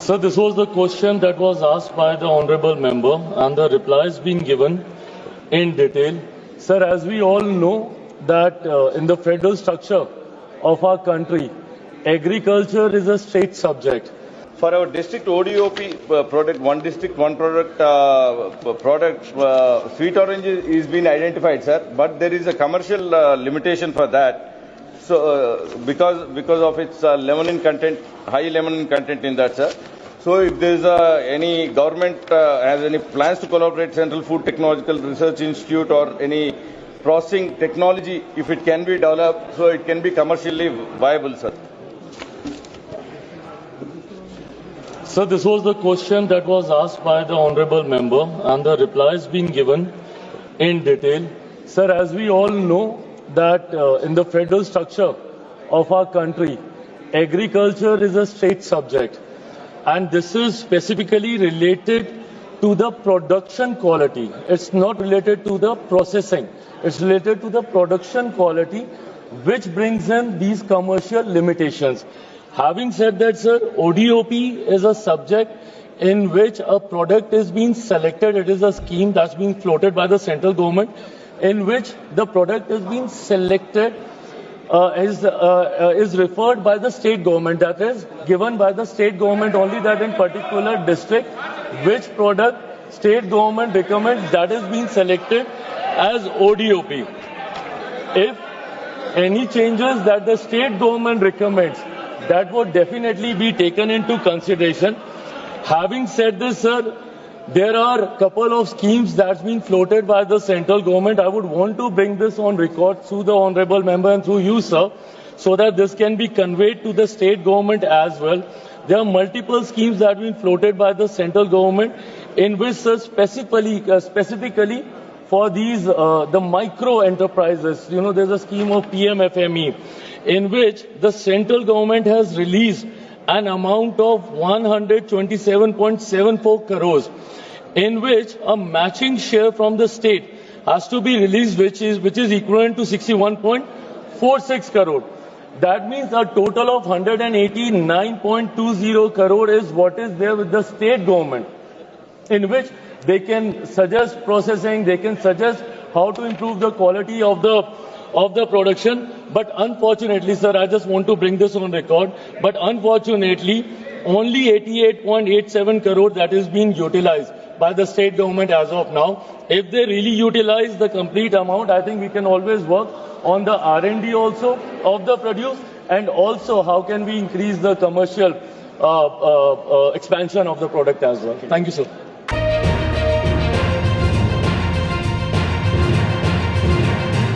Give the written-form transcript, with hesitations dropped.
So this was the question that was asked by the honorable member, and the reply has been given in detail. Sir, as we all know that in the federal structure of our country, agriculture is a state subject. For our district ODOP product, one district, one product, sweet orange is been identified, sir. But there is a commercial limitation for that. So because of its lemon content, high lemon content in that, sir. So if there is any government has any plans to collaborate Central Food Technological Research Institute or any processing technology, if it can be developed, so it can be commercially viable, sir. So this was the question that was asked by the honorable member, and the reply has been given in detail. Sir, as we all know that in the federal structure of our country, agriculture is a state subject, and this is specifically related to the production quality. It's not related to the processing. It's related to the production quality, which brings in these commercial limitations. Having said that, sir, ODOP is a subject in which a product is being selected. It is a scheme that's being floated by the central government, in which the product is being selected is referred by the state government, that is given by the state government only, that in particular district which product state government recommends, that is being selected as ODOP. If any changes that the state government recommends, that would definitely be taken into consideration. Having said this, sir, there are a couple of schemes that's been floated by the central government. I would want to bring this on record through the honorable member and through you, sir, so that this can be conveyed to the state government as well. There are multiple schemes that have been floated by the central government, in which, sir, specifically for these the micro enterprises. You know, there's a scheme of PMFME, in which the central government has released an amount of 127.74 crores, in which a matching share from the state has to be released, which is equivalent to 61.46 crore. That means a total of 189.20 crore is what is there with the state government, in which they can suggest processing, they can suggest how to improve the quality of the production. But unfortunately, sir, I just want to bring this on record, but unfortunately, only 88.87 crore that is being utilized by the state government as of now. If they really utilize the complete amount, I think we can always work on the R&D also of the produce, and also how can we increase the commercial expansion of the product as well. Thank you, sir.